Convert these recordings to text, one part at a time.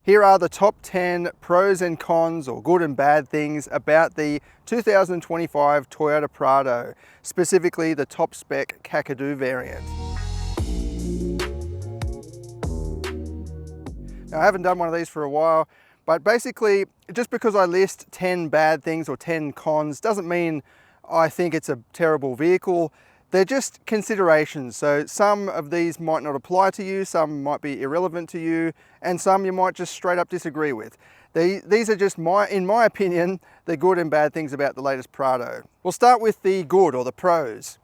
Here are the top 10 pros and cons, or good and bad things, about the 2025 Toyota Prado, specifically the top spec Kakadu variant. Now, I haven't done one of these for a while, but basically, just because I list 10 bad things or 10 cons doesn't mean I think it's a terrible vehicle. They're just considerations. So some of these might not apply to you, some might be irrelevant to you, and some you might just straight up disagree with. These are just in my opinion, the good and bad things about the latest Prado. We'll start with the good, or the pros.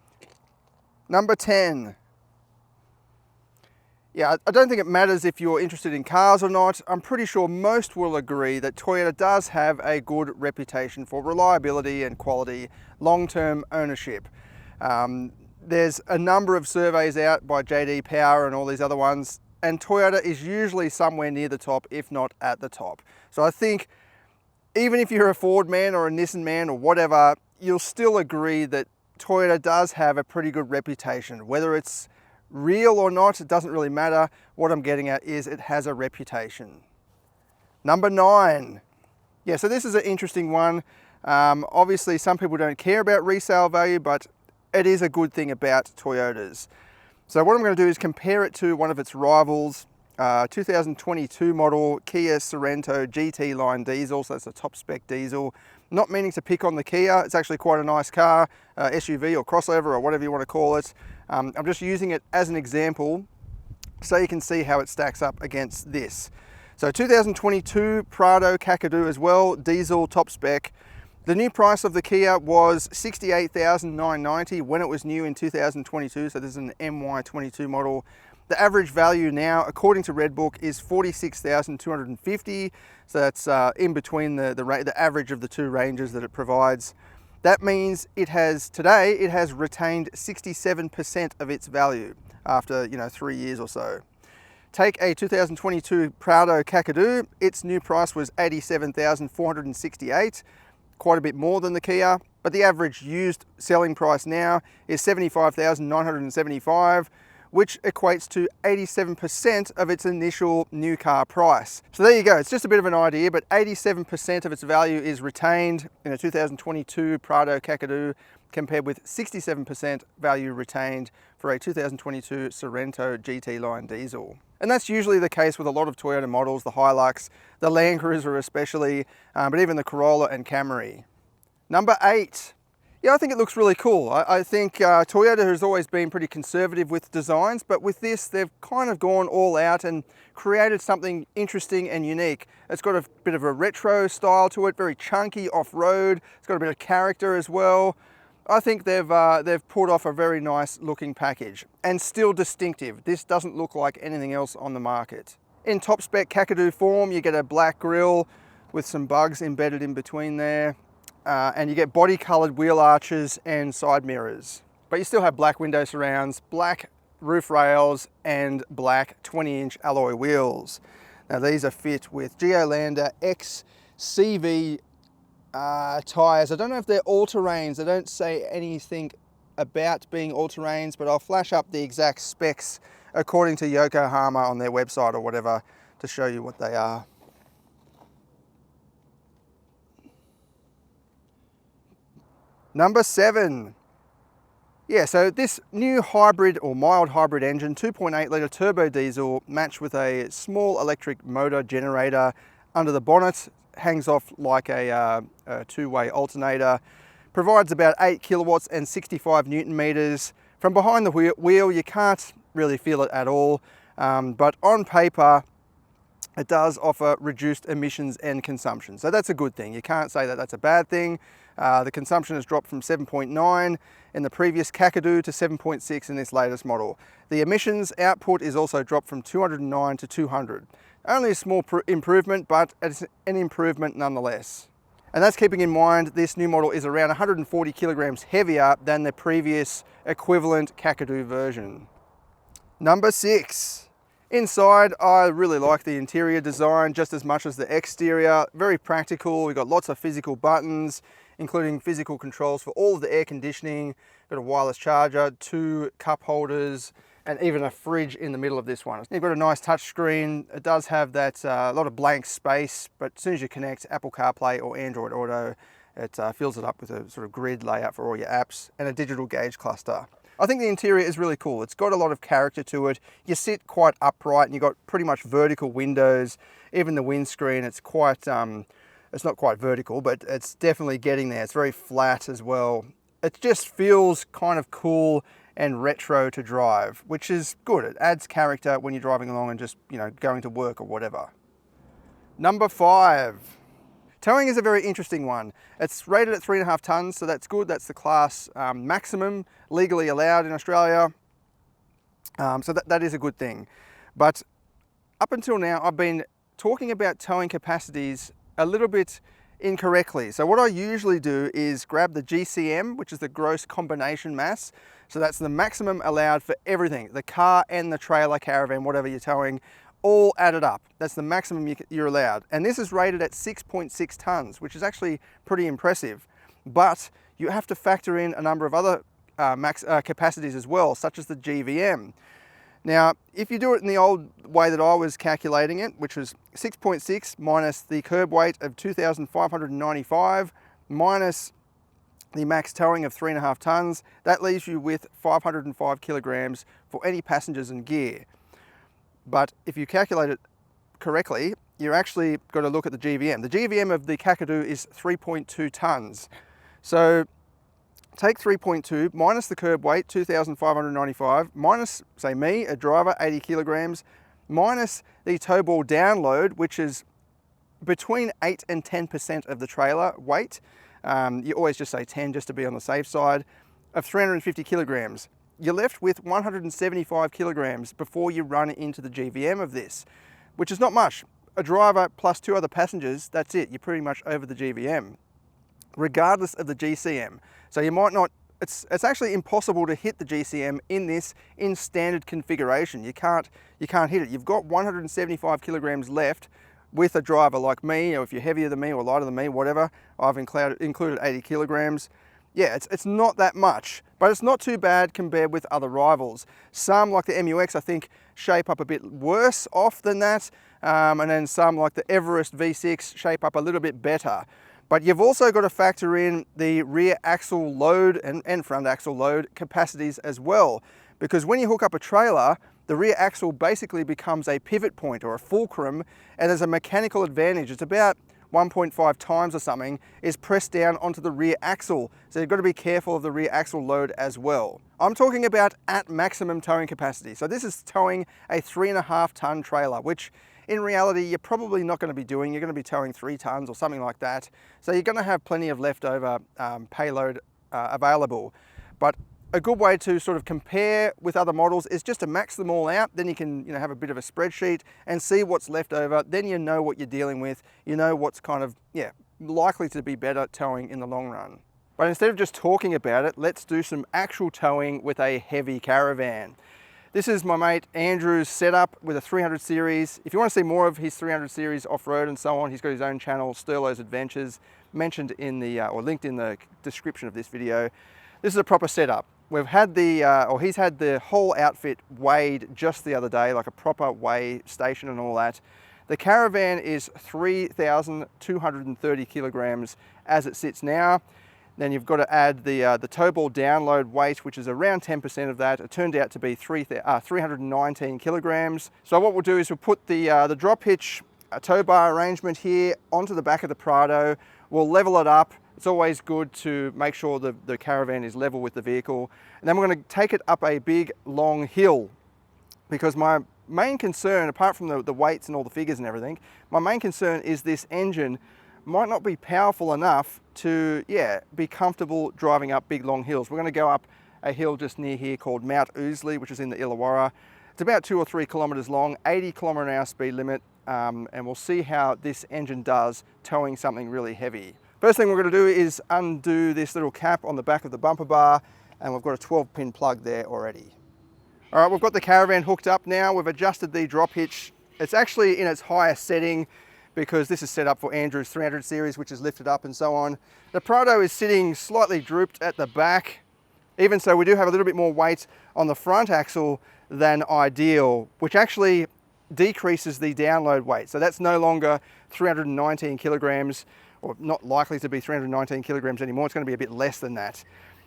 Number 10. Yeah, I don't think it matters if you're interested in cars or not. I'm pretty sure most will agree that Toyota does have a good reputation for reliability and quality, long-term ownership. There's a number of surveys out by JD Power and all these other ones, and Toyota is usually somewhere near the top, if not at the top. So I think even if you're a Ford man or a Nissan man or whatever, you'll still agree that Toyota does have a pretty good reputation. Whether it's real or not, it doesn't really matter. What I'm getting at is it has a reputation. Number 9. Yeah, so this is an interesting one. Obviously, some people don't care about resale value, but it is a good thing about Toyotas. So what I'm going to do is compare it to one of its rivals, 2022 model Kia Sorento GT line diesel, so it's a top spec diesel. Not meaning to pick on the Kia, it's actually quite a nice car, SUV or crossover or whatever you want to call it. I'm just using it as an example so you can see how it stacks up against this. So 2022 Prado Kakadu as well, diesel top spec. The new price of the Kia was $68,990 when it was new in 2022, so this is an MY22 model. The average value now, according to Redbook, is $46,250, so that's in between the average of the two ranges that it provides. That means today it has retained 67% of its value after 3 years or so. Take a 2022 Prado Kakadu, its new price was $87,468. Quite a bit more than the Kia, but the average used selling price now is $75,975, which equates to 87% of its initial new car price. So there you go, it's just a bit of an idea, but 87% of its value is retained in a 2022 Prado Kakadu, compared with 67% value retained for a 2022 Sorento GT line diesel. And that's usually the case with a lot of Toyota models, the Hilux, the LandCruiser especially, but even the Corolla and Camry. Number 8. Yeah, I think it looks really cool. I think Toyota has always been pretty conservative with designs, but with this, they've kind of gone all out and created something interesting and unique. It's got a bit of a retro style to it, very chunky off-road. It's got a bit of character as well. I think they've pulled off a very nice looking package, and still distinctive. This doesn't look like anything else on the market. In top spec Kakadu form, you get a black grille with some bugs embedded in between there, and you get body colored wheel arches and side mirrors. But you still have black window surrounds, black roof rails, and black 20-inch alloy wheels. Now these are fit with Geolander X CV tyres. I don't know if they're all-terrains. They don't say anything about being all-terrains, but I'll flash up the exact specs according to Yokohama on their website or whatever to show you what they are. Number 7. Yeah, so this new hybrid or mild hybrid engine, 2.8 litre turbo diesel, matched with a small electric motor generator under the bonnet, hangs off like a two-way alternator, provides about 8 kilowatts and 65 newton meters. From behind the wheel, you can't really feel it at all, but on paper, it does offer reduced emissions and consumption. So that's a good thing. You can't say that that's a bad thing. The consumption has dropped from 7.9 in the previous Kakadu to 7.6 in this latest model. The emissions output is also dropped from 209 to 200. Only a small improvement, but it's an improvement nonetheless. And that's keeping in mind this new model is around 140 kilograms heavier than the previous equivalent Kakadu version. Number 6. Inside, I really like the interior design just as much as the exterior. Very practical. We've got lots of physical buttons, including physical controls for all of the air conditioning. Got a wireless charger, 2 cup holders, and even a fridge in the middle of this one. You've got a nice touch screen. It does have that a lot of blank space, but as soon as you connect Apple CarPlay or Android Auto, it fills it up with a sort of grid layout for all your apps and a digital gauge cluster. I think the interior is really cool. It's got a lot of character to it. You sit quite upright and you've got pretty much vertical windows. Even the windscreen, it's quite, it's not quite vertical, but it's definitely getting there. It's very flat as well. It just feels kind of cool and retro to drive, which is good. It adds character when you're driving along and just, you know, going to work or whatever. Number 5. Towing is a very interesting one. It's rated at 3.5 tons, so that's good. That's the class maximum legally allowed in Australia. So that is a good thing. But up until now, I've been talking about towing capacities a little bit incorrectly. So what I usually do is grab the GCM, which is the gross combination mass. So that's the maximum allowed for everything, the car and the trailer, caravan, whatever you're towing, all added up. That's the maximum you're allowed. And this is rated at 6.6 tons, which is actually pretty impressive. But you have to factor in a number of other capacities as well, such as the GVM. Now, if you do it in the old way that I was calculating it, which was 6.6 minus the curb weight of 2,595 minus the max towing of 3.5 tons, that leaves you with 505 kilograms for any passengers and gear. But if you calculate it correctly, you're actually got to look at the GVM. The GVM of the Kakadu is 3.2 tons. So take 3.2 minus the curb weight, 2,595, minus, say me, a driver, 80 kilograms, minus the tow ball download, which is between 8 and 10% of the trailer weight. You always just say 10 just to be on the safe side, of 350 kilograms. You're left with 175 kilograms before you run into the GVM of this, which is not much. A driver plus 2 other passengers, that's it. You're pretty much over the GVM, regardless of the GCM. So you might not, it's actually impossible to hit the GCM in this in standard configuration. You can't hit it. You've got 175 kilograms left with a driver like me, or if you're heavier than me or lighter than me, whatever. I've included 80 kilograms. Yeah, it's not that much, but it's not too bad compared with other rivals. Some, like the MUX, I think, shape up a bit worse off than that, and then some, like the Everest V6, shape up a little bit better. But you've also got to factor in the rear axle load and front axle load capacities as well, because when you hook up a trailer, the rear axle basically becomes a pivot point or a fulcrum, and there's a mechanical advantage. It's about 1.5 times or something is pressed down onto the rear axle. So you've got to be careful of the rear axle load as well. I'm talking about at maximum towing capacity. So this is towing a 3.5 ton trailer, which in reality, you're probably not going to be doing. You're going to be towing 3 tons or something like that. So you're going to have plenty of leftover payload available. But a good way to sort of compare with other models is just to max them all out. Then you can, have a bit of a spreadsheet and see what's left over. Then you know what you're dealing with. You know what's kind of, likely to be better towing in the long run. But instead of just talking about it, let's do some actual towing with a heavy caravan. This is my mate Andrew's setup with a 300 series. If you want to see more of his 300 series off-road and so on, he's got his own channel, Sterlo's Adventures, mentioned in the, or linked in the description of this video. This is a proper setup. We've had he's had the whole outfit weighed just the other day, like a proper weigh station and all that. The caravan is 3,230 kilograms as it sits now. Then you've got to add the tow ball download weight, which is around 10% of that. It turned out to be 319 kilograms. So what we'll do is we'll put the drop hitch tow bar arrangement here onto the back of the Prado. We'll level it up. It's always good to make sure the caravan is level with the vehicle. And then we're going to take it up a big, long hill, because my main concern, apart from the weights and all the figures and everything, my main concern is this engine might not be powerful enough to, be comfortable driving up big, long hills. We're going to go up a hill just near here called Mount Ousley, which is in the Illawarra. It's about 2 or 3 kilometers long, 80 kilometer an hour speed limit, and we'll see how this engine does towing something really heavy. First thing we're going to do is undo this little cap on the back of the bumper bar, and we've got a 12-pin plug there already. All right, we've got the caravan hooked up now. We've adjusted the drop hitch. It's actually in its highest setting, because this is set up for Andrew's 300 series, which is lifted up and so on. The Prado is sitting slightly drooped at the back. Even so, we do have a little bit more weight on the front axle than ideal, which actually decreases the download weight. So that's no longer 319 kilograms, or not likely to be 319 kilograms anymore. It's going to be a bit less than that.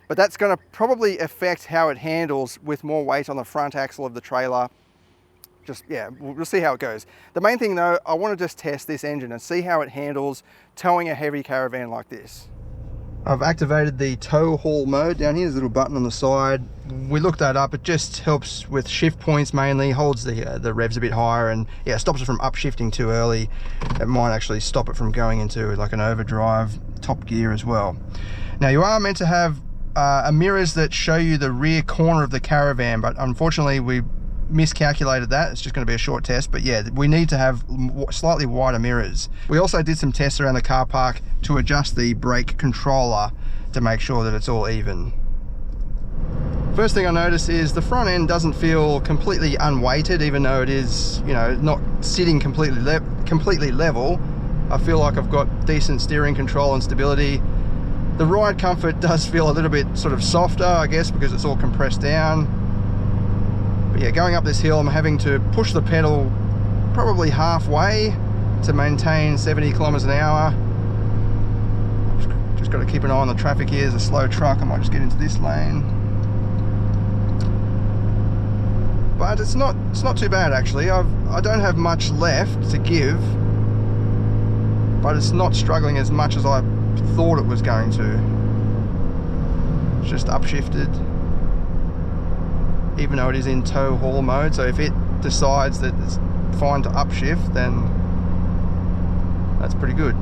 But that's going to probably affect how it handles with more weight on the front axle of the trailer. Just, yeah, we'll see how it goes. The main thing though, I want to just test this engine and see how it handles towing a heavy caravan like this. I've activated the tow haul mode down here. There's a little button on the side. We looked that up. It just helps with shift points mainly, holds the revs a bit higher, and yeah, stops it from upshifting too early. It might actually stop it from going into like an overdrive top gear as well. Now you are meant to have mirrors that show you the rear corner of the caravan, but unfortunately we miscalculated that. It's just going to be a short test, but yeah, we need to have slightly wider mirrors. We also did some tests around the car park to adjust the brake controller to make sure that it's all even. First thing I notice is the front end doesn't feel completely unweighted, even though it is, you know, not sitting completely level. I feel like I've got decent steering control and stability. The ride comfort does feel a little bit sort of softer, I guess, because it's all compressed down. But yeah, going up this hill, I'm having to push the pedal probably halfway to maintain 70 kilometers an hour. Just got to keep an eye on the traffic here. There's a slow truck. I might just get into this lane. But it's not too bad actually. I don't have much left to give, but it's not struggling as much as I thought it was going to. It's just upshifted, even though it is in tow haul mode. So if it decides that it's fine to upshift, then that's pretty good.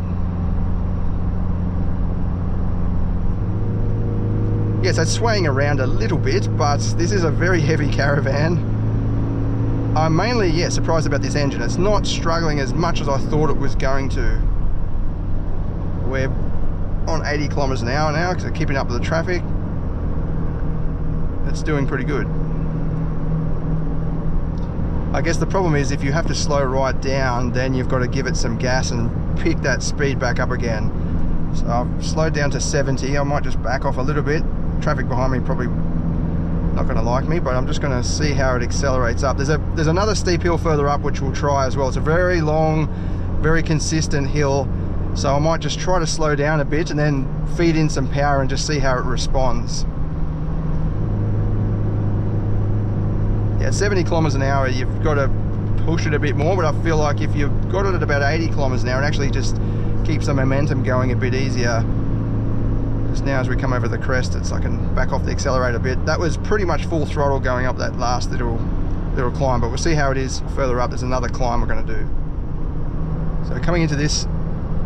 Yes, it's swaying around a little bit, but this is a very heavy caravan. I'm mainly, yeah, surprised about this engine. It's not struggling as much as I thought it was going to. We're on 80 kilometers an hour now because it's keeping up with the traffic. It's doing pretty good. I guess the problem is if you have to slow right down, then you've got to give it some gas and pick that speed back up again. So I've slowed down to 70. I might just back off a little bit. Traffic behind me probably not going to like me, but I'm just going to see how it accelerates up. There's another steep hill further up which we'll try as well. It's a very long, very consistent hill, so I might just try to slow down a bit and then feed in some power and just see how it responds. Yeah, 70 kilometers an hour, you've got to push it a bit more, but I feel like if you've got it at about 80 kilometers an hour, it actually just keeps the momentum going a bit easier. Just now as we come over the crest, I can back off the accelerator a bit. That was pretty much full throttle going up that last little climb, but we'll see how it is further up. There's another climb we're going to do. So coming into this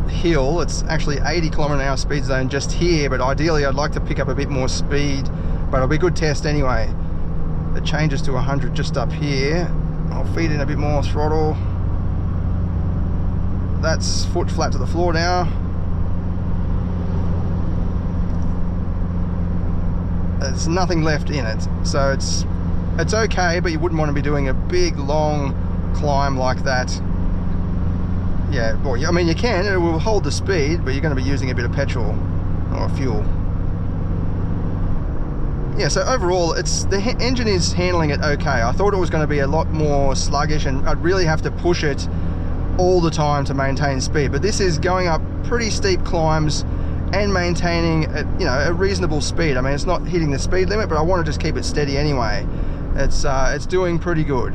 hill, it's actually 80 kilometer an hour speed zone just here, but ideally I'd like to pick up a bit more speed, but it'll be a good test anyway. It changes to 100 just up here. I'll feed in a bit more throttle. That's foot flat to the floor now. There's nothing left in it, so it's okay, but you wouldn't want to be doing a big long climb like that. Yeah, well, I mean you can, it will hold the speed, but you're going to be using a bit of petrol or fuel. Yeah, so overall, the engine is handling it okay. I thought it was going to be a lot more sluggish and I'd really have to push it all the time to maintain speed, but this is going up pretty steep climbs and maintaining a reasonable speed. I mean, it's not hitting the speed limit, but I want to just keep it steady anyway. It's doing pretty good.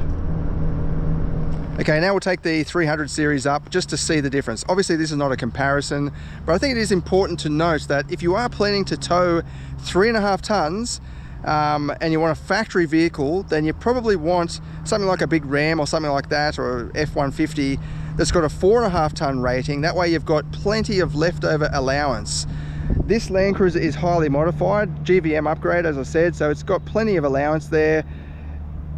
Okay, now we'll take the 300 series up just to see the difference. Obviously this is not a comparison, but I think it is important to note that if you are planning to tow 3.5 tons and you want a factory vehicle, then you probably want something like a big Ram or something like that, or F-150 that's got a 4.5 ton rating. That way you've got plenty of leftover allowance. This LandCruiser is highly modified, GVM upgrade as I said, so it's got plenty of allowance there,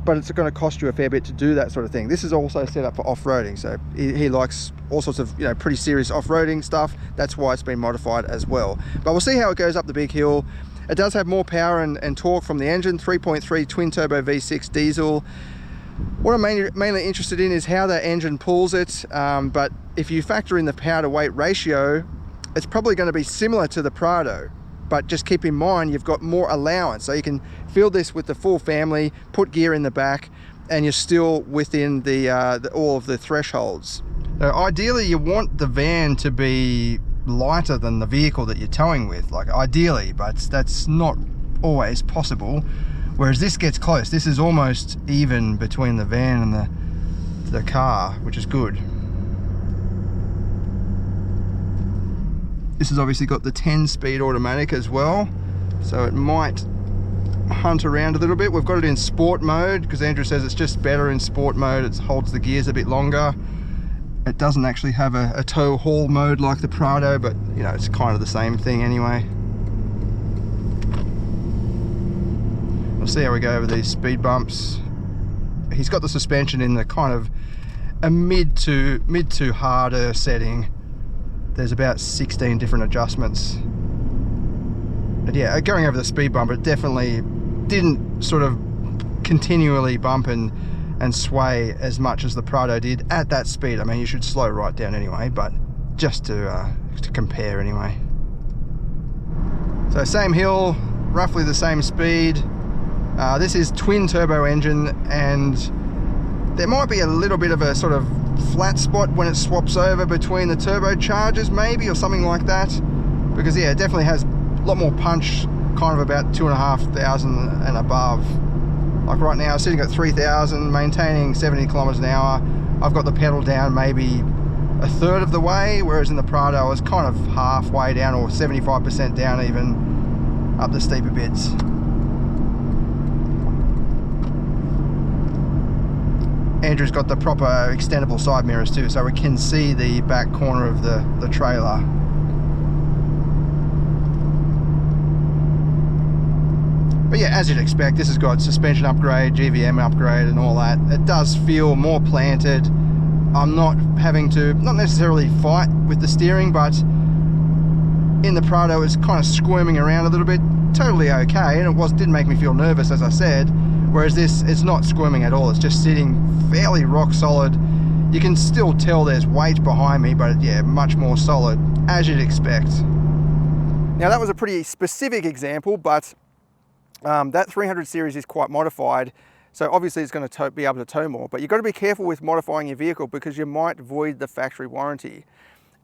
but it's going to cost you a fair bit to do that sort of thing. This is also set up for off-roading, so he likes all sorts of pretty serious off-roading stuff. That's why it's been modified as well. But we'll see how it goes up the big hill. It does have more power and torque from the engine, 3.3 twin turbo V6 diesel. What I'm mainly interested in is how that engine pulls it, but if you factor in the power to weight ratio, it's probably going to be similar to the Prado. but just keep in mind you've got more allowance. So you can fill this with the full family, put gear in the back, and you're still within all of the thresholds. So ideally you want the van to be lighter than the vehicle that you're towing with, like ideally, but that's not always possible. Whereas this gets close. This is almost even between the van and the car, which is good. This has obviously got the 10-speed automatic as well, so it might hunt around a little bit. We've got it in sport mode because Andrew says it's just better in sport mode. It holds the gears a bit longer. It doesn't actually have a tow haul mode like the Prado, but you know, it's kind of the same thing anyway. We'll see how we go over these speed bumps. He's got the suspension in the kind of a mid to harder setting. There's about 16 different adjustments. But yeah, going over the speed bump, it definitely didn't sort of continually bump and sway as much as the Prado did at that speed. I mean, you should slow right down anyway, but just to compare anyway. So same hill, roughly the same speed. This is twin turbo engine, and there might be a little bit of a sort of flat spot when it swaps over between the turbochargers maybe, or something like that, because yeah, it definitely has a lot more punch, kind of about 2,500 and above. Like right now, sitting at 3,000, maintaining 70 kilometers an hour. I've got the pedal down maybe a third of the way, whereas in the Prado I was kind of halfway down, or 75% down even, up the steeper bits. Andrew's got the proper extendable side mirrors too, so we can see the back corner of the trailer. But yeah, as you'd expect, this has got suspension upgrade, GVM upgrade and all that. It does feel more planted. I'm not having to, not necessarily fight with the steering, but in the Prado it's kind of squirming around a little bit. Totally okay, and it didn't make me feel nervous, as I said. Whereas this, it's not squirming at all. It's just sitting fairly rock solid. You can still tell there's weight behind me, but yeah, much more solid, as you'd expect. Now that was a pretty specific example, but that 300 series is quite modified. So obviously it's going to be able to tow more, but you've got to be careful with modifying your vehicle because you might void the factory warranty.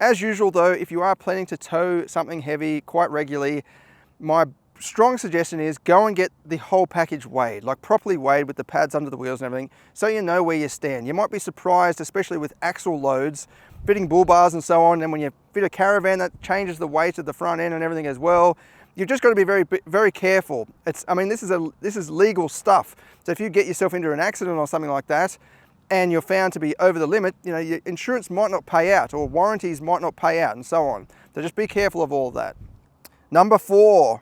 As usual though, if you are planning to tow something heavy quite regularly, my strong suggestion is go and get the whole package weighed, like properly weighed with the pads under the wheels and everything, so you know where you stand. You might be surprised, especially with axle loads, fitting bull bars and so on, and when you fit a caravan, that changes the weight of the front end and everything as well. You've just got to be very, very careful. I mean, this is legal stuff. So if you get yourself into an accident or something like that, and you're found to be over the limit, you know, your insurance might not pay out, or warranties might not pay out, and so on. So just be careful of all of that. Number 4.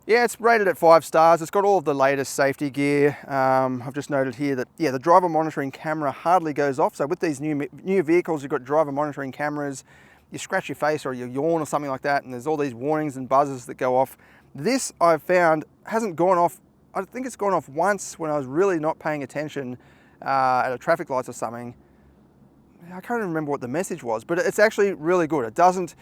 Yeah, it's rated at 5 stars. It's got all of the latest safety gear. I've just noted here that, yeah, the driver monitoring camera hardly goes off. So with these new vehicles, you've got driver monitoring cameras. You scratch your face or you yawn or something like that, and there's all these warnings and buzzers that go off. This, I've found, hasn't gone off. I think it's gone off once when I was really not paying attention at a traffic lights or something. I can't even remember what the message was, but it's actually really good. It doesn't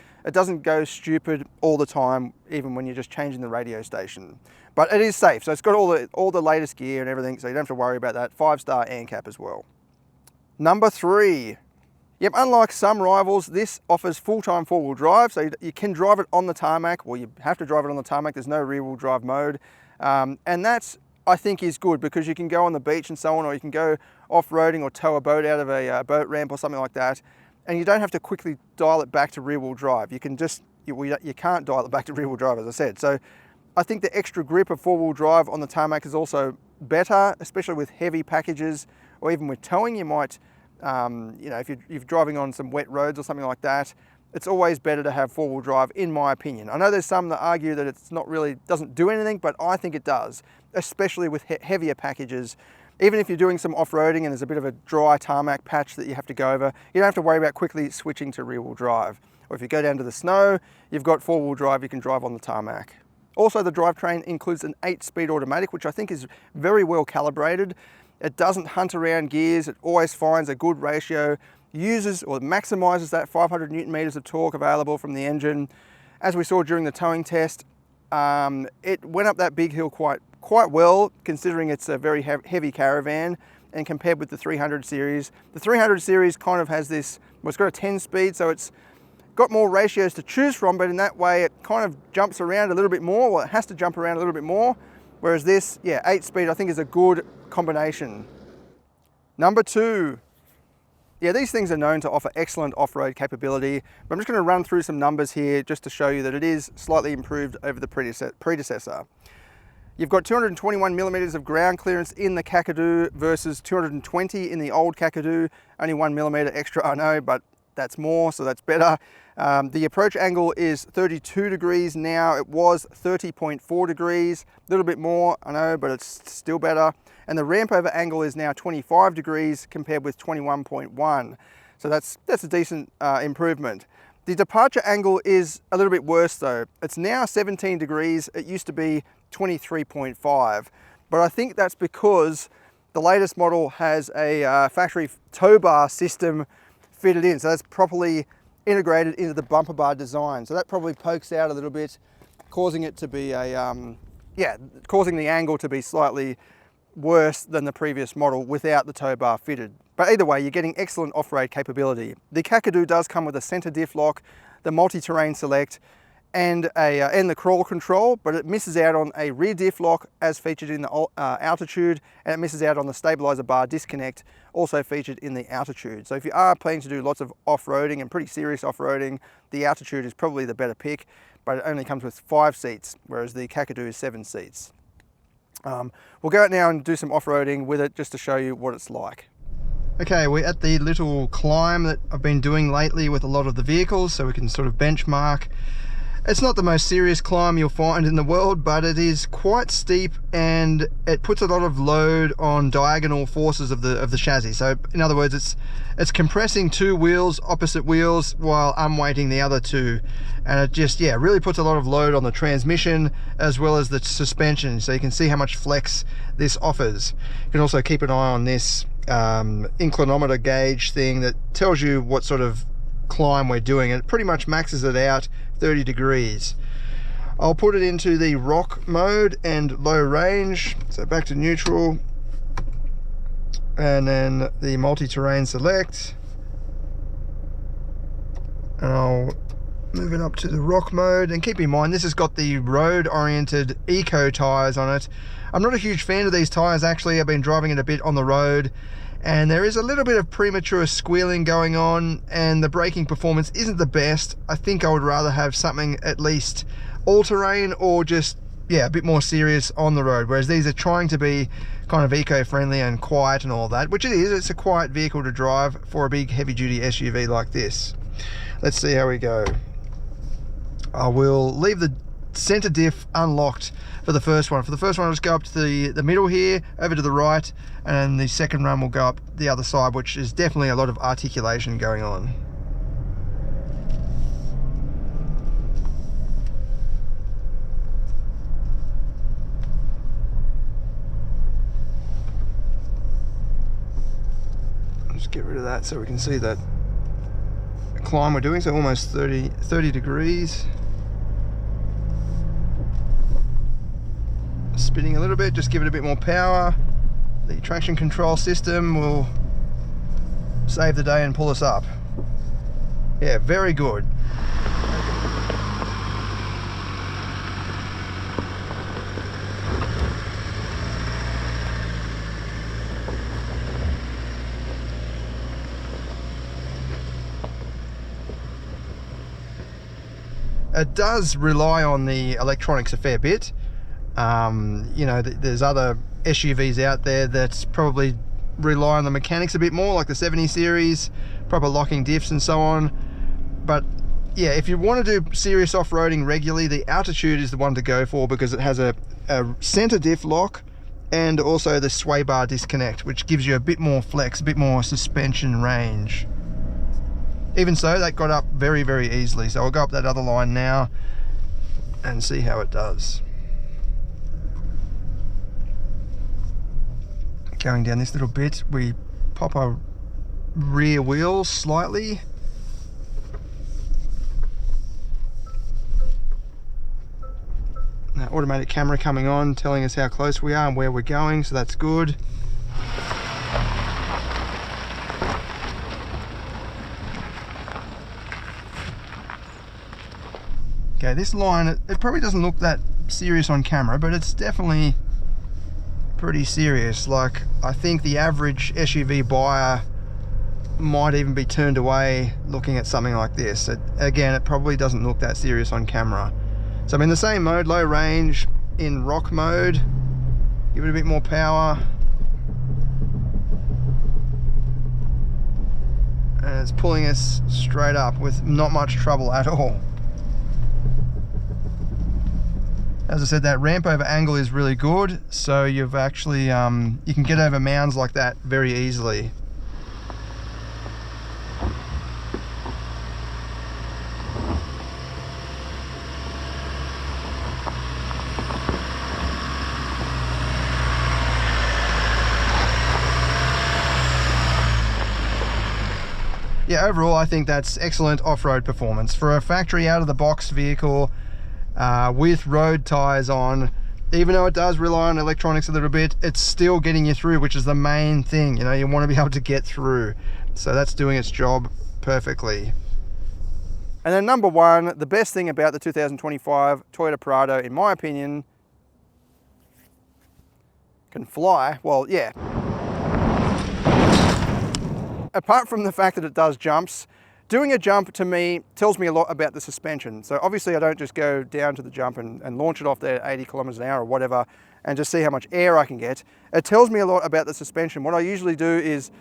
go stupid all the time, even when you're just changing the radio station. But it is safe, so it's got all the latest gear and everything, so you don't have to worry about that. 5-star ANCAP as well. Number 3. Yep, unlike some rivals, this offers full-time 4-wheel drive, so you can drive it on the tarmac, or you have to drive it on the tarmac. There's no rear-wheel drive mode, and that's, I think, is good because you can go on the beach and so on, or you can go off-roading or tow a boat out of a boat ramp or something like that, and you don't have to quickly dial it back to rear-wheel drive. You can just, you can't dial it back to rear-wheel drive, as I said. So I think the extra grip of 4-wheel drive on the tarmac is also better, especially with heavy packages, or even with towing. You might, you know, if you're driving on some wet roads or something like that, it's always better to have 4-wheel drive, in my opinion. I know there's some that argue that it's not really, doesn't do anything, but I think it does, especially with heavier packages. Even if you're doing some off-roading and there's a bit of a dry tarmac patch that you have to go over, you don't have to worry about quickly switching to rear-wheel drive. Or if you go down to the snow, you've got 4-wheel drive, you can drive on the tarmac. Also, the drivetrain includes an 8-speed automatic, which I think is very well calibrated. It doesn't hunt around gears, it always finds a good ratio, uses or maximizes that 500 Newton meters of torque available from the engine. As we saw during the towing test, It went up that big hill quite well, considering it's a very heavy caravan, and compared with the 300 series. The 300 series kind of has this, well, it's got a 10 speed, so it's got more ratios to choose from, but in that way it kind of jumps around a little bit more. Well, it has to jump around a little bit more, whereas this, yeah, 8 speed I think is a good combination. Number 2. Yeah, these things are known to offer excellent off-road capability, but I'm just going to run through some numbers here just to show you that it is slightly improved over the predecessor. You've got 221 millimeters of ground clearance in the Kakadu versus 220 in the old Kakadu. Only 1 millimeter extra, I know, but that's more, so that's better. The approach angle is 32 degrees now. It was 30.4 degrees, a little bit more, I know, but it's still better. And the ramp over angle is now 25 degrees compared with 21.1. So that's a decent improvement. The departure angle is a little bit worse though. It's now 17 degrees. It used to be 23.5. But I think that's because the latest model has a factory tow bar system fitted in. So that's properly integrated into the bumper bar design. So that probably pokes out a little bit, causing it to be causing the angle to be slightly worse than the previous model without the tow bar fitted. But either way, you're getting excellent off-road capability. The Kakadu does come with a center diff lock, the multi-terrain select, and the crawl control, but it misses out on a rear diff lock as featured in the altitude, and it misses out on the stabilizer bar disconnect, also featured in the altitude. So if you are planning to do lots of off-roading and pretty serious off-roading, the altitude is probably the better pick, but it only comes with 5 seats, whereas the Kakadu is 7 seats. We'll go out now and do some off-roading with it just to show you what it's like. Okay, we're at the little climb that I've been doing lately with a lot of the vehicles, so we can sort of benchmark. It's not the most serious climb you'll find in the world, but it is quite steep and it puts a lot of load on diagonal forces of the chassis. So in other words, it's compressing 2 wheels, opposite wheels, while unweighting the other 2. And it just, yeah, really puts a lot of load on the transmission as well as the suspension. So you can see how much flex this offers. You can also keep an eye on this inclinometer gauge thing that tells you what sort of climb we're doing. It pretty much maxes it out 30 degrees. I'll put it into the rock mode and low range, so back to neutral, and then the multi-terrain select, and I'll move it up to the rock mode. And keep in mind, this has got the road oriented eco tires on it. I'm not a huge fan of these tires actually. I've been driving it a bit on the road, and there is a little bit of premature squealing going on, and the braking performance isn't the best. I think I would rather have something at least all-terrain or just, yeah, a bit more serious on the road, whereas these are trying to be kind of eco-friendly and quiet and all that, which it is. It's a quiet vehicle to drive for a big heavy-duty SUV like this. Let's see how we go. I will leave the center diff unlocked for the first one. For the first one, I'll just go up to the middle here, over to the right, and the second run will go up the other side, which is definitely a lot of articulation going on. Just get rid of that so we can see that climb we're doing, so almost 30 degrees. Spinning a little bit, just give it a bit more power. The traction control system will save the day and pull us up. Yeah, very good. It does rely on the electronics a fair bit. You know, there's other SUVs out there that probably rely on the mechanics a bit more, like the 70 series, proper locking diffs and so on. But yeah, if you want to do serious off-roading regularly, the Altitude is the one to go for, because it has a center diff lock and also the sway bar disconnect, which gives you a bit more flex, a bit more suspension range. Even so, that got up very, very easily. So I'll go up that other line now and see how it does. Going down this little bit, we pop our rear wheel slightly. automatic camera coming on, telling us how close we are and where we're going, so that's good. Okay, this line, it probably doesn't look that serious on camera, but it's definitely pretty serious. Like, I think the average SUV buyer might even be turned away looking at something like this. Again, it probably doesn't look that serious on camera. So I'm in the same mode, low range, in rock mode. Give it a bit more power. And it's pulling us straight up with not much trouble at all. As I said, that ramp over angle is really good, so you've actually, you can get over mounds like that very easily. Yeah, overall I think that's excellent off-road performance. For a factory out-of-the-box vehicle, with road tires on, even though it does rely on electronics a little bit, it's still getting you through, which is the main thing. You know, you want to be able to get through, so that's doing its job perfectly. And then number one, the best thing about the 2025 Toyota Prado, in my opinion, can fly. Well, yeah, apart from the fact that it does jumps, doing a jump to me tells me a lot about the suspension. So obviously I don't just go down to the jump and launch it off there at 80 kilometers an hour or whatever and just see how much air I can get. It tells me a lot about the suspension. What I usually do is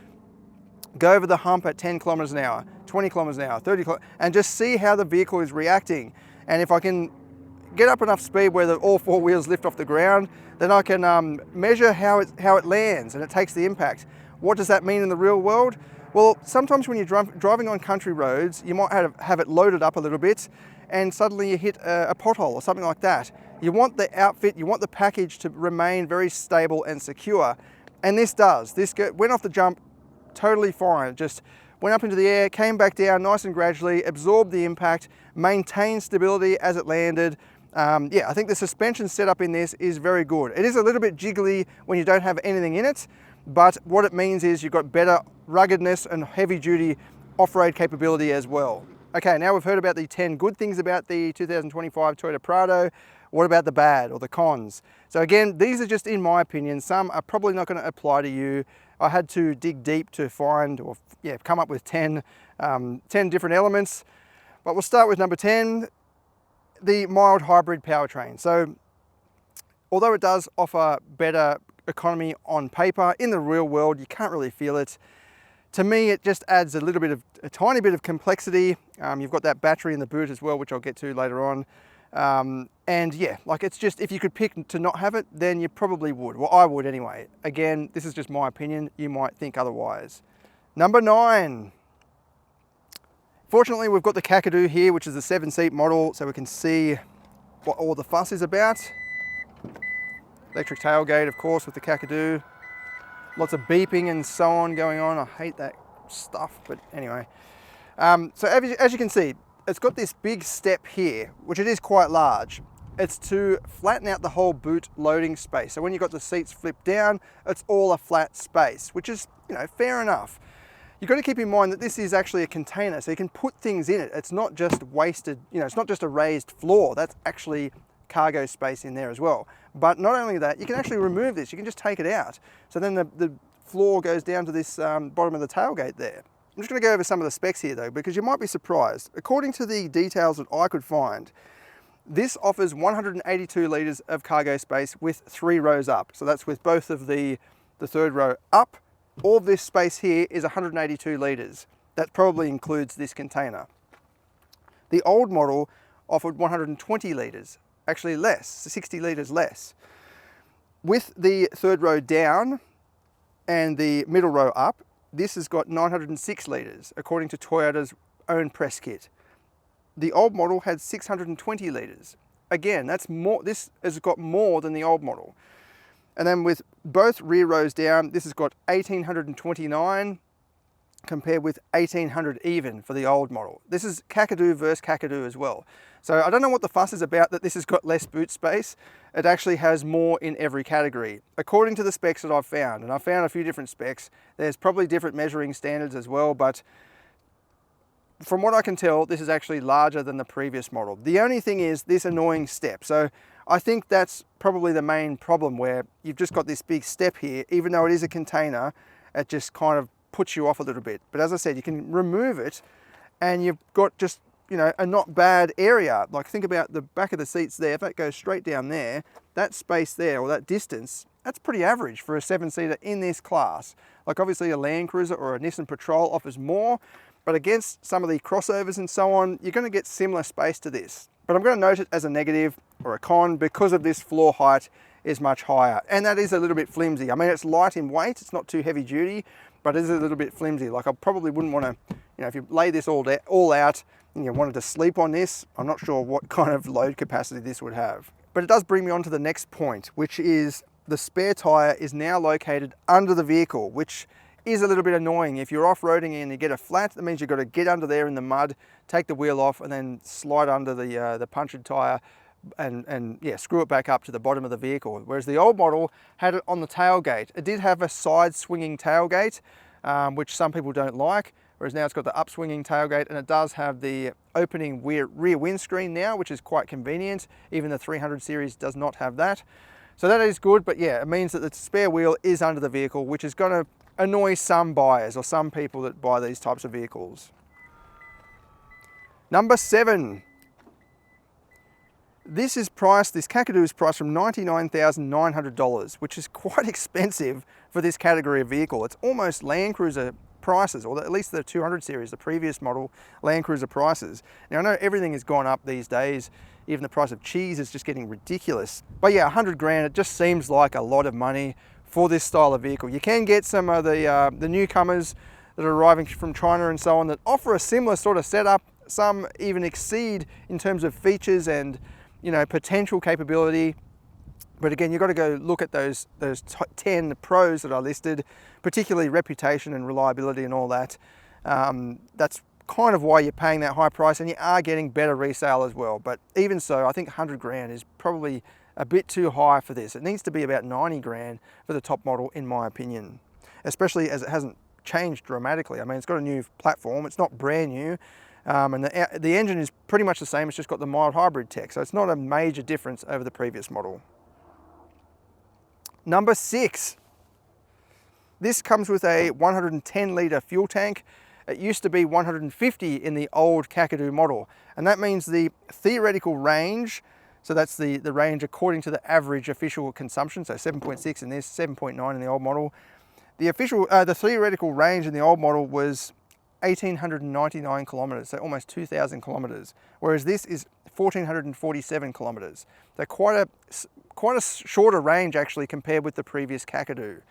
go over the hump at 10 kilometers an hour, 20 kilometers an hour, 30 kilometers, and just see how the vehicle is reacting. And if I can get up enough speed where all four wheels lift off the ground, then I can measure how it lands and it takes the impact. What does that mean in the real world? Well, sometimes when you're driving on country roads, you might have it loaded up a little bit and suddenly you hit a pothole or something like that. You want the outfit, you want the package to remain very stable and secure. And this does. This went off the jump totally fine. It just went up into the air, came back down nice and gradually, absorbed the impact, maintained stability as it landed. Yeah, I think the suspension setup in this is very good. It is a little bit jiggly when you don't have anything in it, but what it means is you've got better ruggedness and heavy duty off-road capability as well. Okay, now we've heard about the 10 good things about the 2025 Toyota Prado. What about the bad or the cons? So again, these are just in my opinion. Some are probably not going to apply to you. I had to dig deep to find, or yeah, come up with 10 different elements. But we'll start with number 10, the mild hybrid powertrain. So although it does offer better economy on paper, in the real world you can't really feel it. To me, it just adds a tiny bit of complexity. You've got that battery in the boot as well, which I'll get to later on. And yeah, like, it's just, if you could pick to not have it, then you probably would. Well, I would anyway. Again, this is just my opinion. You might think otherwise. Number 9. Fortunately, we've got the Kakadu here, which is a 7-seat model, so we can see what all the fuss is about. Electric tailgate, of course, with the Kakadu. Lots of beeping and so on going on. I hate that stuff, but anyway. So as you can see, it's got this big step here, which it is quite large. It's to flatten out the whole boot loading space. So when you've got the seats flipped down, it's all a flat space, which is, you know, fair enough. You've got to keep in mind that this is actually a container, so you can put things in it. It's not just wasted, you know, it's not just a raised floor. That's actually cargo space in there as well. But not only that, you can actually remove this. You can just take it out. So then the floor goes down to this bottom of the tailgate there. I'm just going to go over some of the specs here though, because you might be surprised. According to the details that I could find, this offers 182 litres of cargo space with 3 rows up. So that's with both of the third row up. All this space here is 182 litres. That probably includes this container. The old model offered 120 litres. Actually less, 60 litres less. With the third row down and the middle row up, this has got 906 litres, according to Toyota's own press kit. The old model had 620 litres. Again, that's more. This has got more than the old model. And then with both rear rows down, this has got 1829, compared with 1800 even for the old model. This is Kakadu versus Kakadu as well. So I don't know what the fuss is about that this has got less boot space. It actually has more in every category. According to the specs that I've found, and I've found a few different specs, there's probably different measuring standards as well, but from what I can tell, this is actually larger than the previous model. The only thing is this annoying step. So I think that's probably the main problem, where you've just got this big step here. Even though it is a container, it just kind of puts you off a little bit. But as I said, you can remove it and you've got just, you know, a not bad area. Like think about the back of the seats there. If that goes straight down there, that space there, or that distance, that's pretty average for a 7-seater in this class. Like obviously a LandCruiser or a Nissan Patrol offers more, but against some of the crossovers and so on, you're going to get similar space to this. But I'm going to note it as a negative or a con because of this floor height is much higher. And that is a little bit flimsy. I mean, it's light in weight, it's not too heavy duty, but it is a little bit flimsy. Like I probably wouldn't want to, you know, if you lay this all out and you wanted to sleep on this, I'm not sure what kind of load capacity this would have. But it does bring me on to the next point, which is the spare tire is now located under the vehicle, which is a little bit annoying. If you're off-roading and you get a flat, that means you've got to get under there in the mud, take the wheel off, and then slide under the punctured tire and yeah, screw it back up to the bottom of the vehicle. Whereas the old model had it on the tailgate. It did have a side swinging tailgate, which some people don't like, whereas now it's got the up swinging tailgate, and it does have the opening rear windscreen now, which is quite convenient. Even the 300 series does not have that. So that is good, but yeah, it means that the spare wheel is under the vehicle, which is going to annoy some buyers or some people that buy these types of vehicles. Number 7. This Kakadu is priced from $99,900, which is quite expensive for this category of vehicle. It's almost LandCruiser prices, or at least the 200 series, the previous model LandCruiser prices. Now I know everything has gone up these days. Even the price of cheese is just getting ridiculous. But yeah, 100 grand, it just seems like a lot of money for this style of vehicle. You can get some of the newcomers that are arriving from China and so on that offer a similar sort of setup. Some even exceed in terms of features and, you know, potential capability. But again, you've got to go look at those 10 pros that are listed, particularly reputation and reliability and all that. That's kind of why you're paying that high price, and you are getting better resale as well. But even so, I think 100 grand is probably a bit too high for this. It needs to be about 90 grand for the top model, in my opinion, especially as it hasn't changed dramatically. I mean, it's got a new platform, it's not brand new, and the engine is pretty much the same. It's just got the mild hybrid tech, so it's not a major difference over the previous model. Number 6. This comes with a 110 litre fuel tank. It used to be 150 in the old Kakadu model, and that means the theoretical range, so that's the range according to the average official consumption, so 7.6 in this, 7.9 in the old model. The theoretical range in the old model was 1,899 kilometres, so almost 2,000 kilometres, whereas this is 1,447 kilometres. So quite a shorter range actually compared with the previous Kakadu.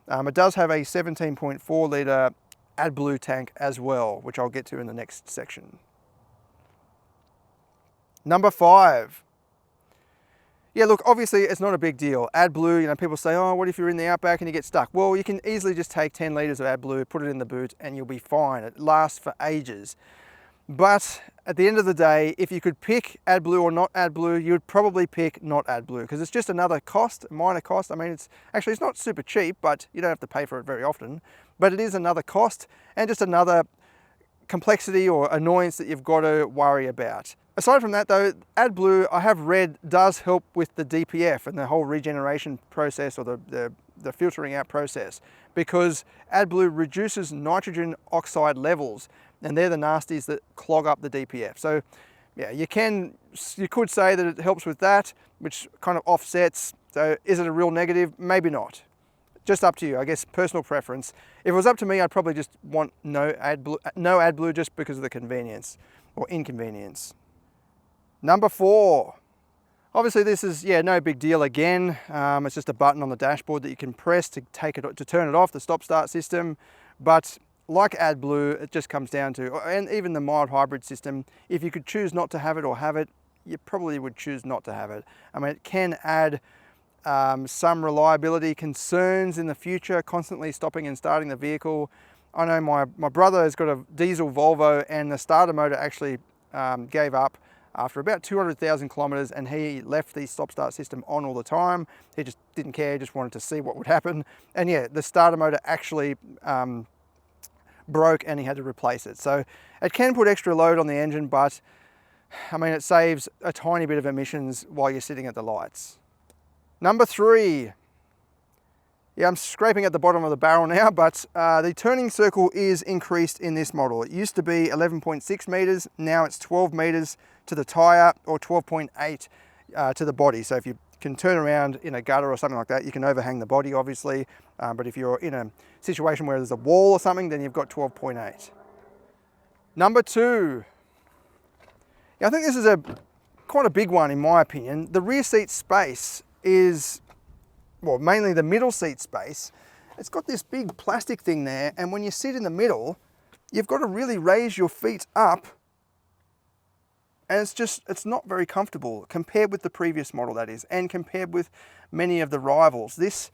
It does have a 17.4 litre AdBlue tank as well, which I'll get to in the next section. Number 5. Yeah, look, obviously it's not a big deal. AdBlue, you know, people say, oh, what if you're in the outback and you get stuck? Well, you can easily just take 10 litres of AdBlue, put it in the boot, and you'll be fine. It lasts for ages. But at the end of the day, if you could pick AdBlue or not AdBlue, you would probably pick not AdBlue, because it's just another cost, a minor cost. I mean, it's not super cheap, but you don't have to pay for it very often. But it is another cost and just another complexity or annoyance that you've got to worry about. Aside from that though, AdBlue, I have read, does help with the DPF and the whole regeneration process, or the filtering out process, because AdBlue reduces nitrogen oxide levels, and they're the nasties that clog up the DPF. So yeah, you could say that it helps with that, which kind of offsets. So is it a real negative? Maybe not. Just up to you, I guess, personal preference. If it was up to me, I'd probably just want no AdBlue just because of the convenience or inconvenience. Number 4. Obviously this is, yeah, no big deal again. It's just a button on the dashboard that you can press to turn it off, the stop-start system. But like AdBlue, it just comes down to, and even the mild hybrid system, if you could choose not to have it or have it, you probably would choose not to have it. I mean, it can add some reliability concerns in the future, constantly stopping and starting the vehicle. I know my brother has got a diesel Volvo, and the starter motor actually gave up after about 200,000 kilometers, and he left the stop-start system on all the time. He just didn't care, just wanted to see what would happen. And yeah, the starter motor actually broke and he had to replace it. So it can put extra load on the engine, but I mean, it saves a tiny bit of emissions while you're sitting at the lights. Number 3. Yeah, I'm scraping at the bottom of the barrel now, but the turning circle is increased in this model. It used to be 11.6 meters, now it's 12 meters to the tire, or 12.8 to the body. So if you can turn around in a gutter or something like that, you can overhang the body, obviously. But if you're in a situation where there's a wall or something, then you've got 12.8. Number 2. Yeah, I think this is quite a big one in my opinion. The rear seat space is, well, mainly the middle seat space. It's got this big plastic thing there, and when you sit in the middle, you've got to really raise your feet up, and it's not very comfortable compared with the previous model, that is, and compared with many of the rivals. This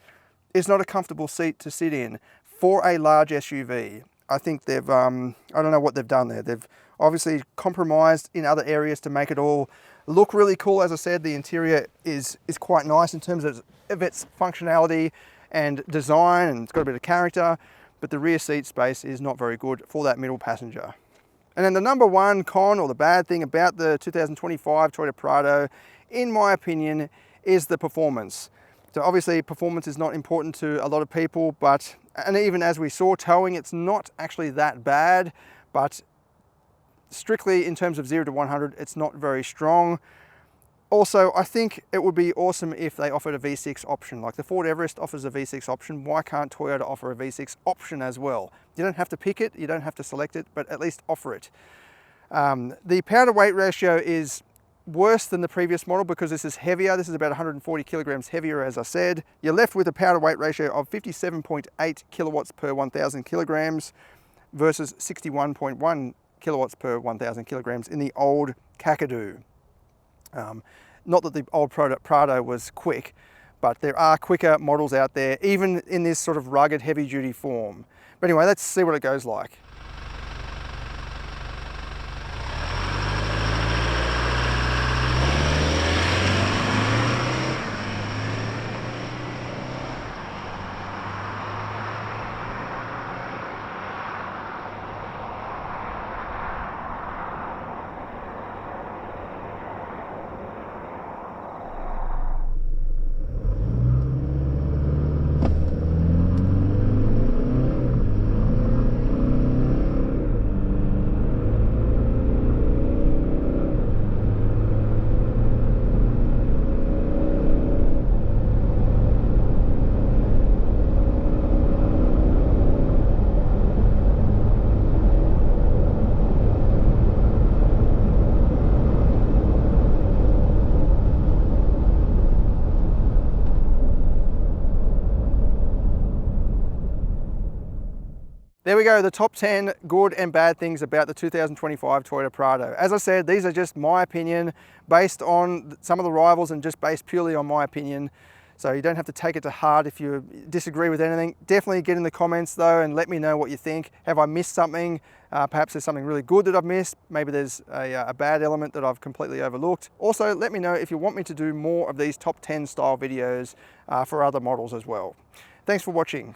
is not a comfortable seat to sit in for a large SUV. I think they've, I don't know what they've done there. They've obviously compromised in other areas to make it all look really cool. As I said, the interior is quite nice in terms of its functionality and design, and it's got a bit of character, but the rear seat space is not very good for that middle passenger. And then the number 1 con, or the bad thing about the 2025 Toyota Prado, in my opinion, is the performance. So obviously performance is not important to a lot of people, and even as we saw, towing, it's not actually that bad, but strictly in terms of 0 to 100, it's not very strong. Also, I think it would be awesome if they offered a V6 option. Like the Ford Everest offers a V6 option, why can't Toyota offer a V6 option as well? You don't have to pick it, you don't have to select it, but at least offer it. The power to weight ratio is worse than the previous model because this is heavier. This is about 140 kilograms heavier, as I said. You're left with a power to weight ratio of 57.8 kilowatts per 1,000 kilograms versus 61.1 kilowatts per 1,000 kilograms in the old Kakadu. Not that the old Prado was quick, but there are quicker models out there, even in this sort of rugged, heavy-duty form. But anyway, let's see what it goes like. There we go, the top 10 good and bad things about the 2025 Toyota Prado. As I said, these are just my opinion based on some of the rivals and just based purely on my opinion. So you don't have to take it to heart if you disagree with anything. Definitely get in the comments though and let me know what you think. Have I missed something? Perhaps there's something really good that I've missed. Maybe there's a bad element that I've completely overlooked. Also, let me know if you want me to do more of these top 10 style videos for other models as well. Thanks for watching.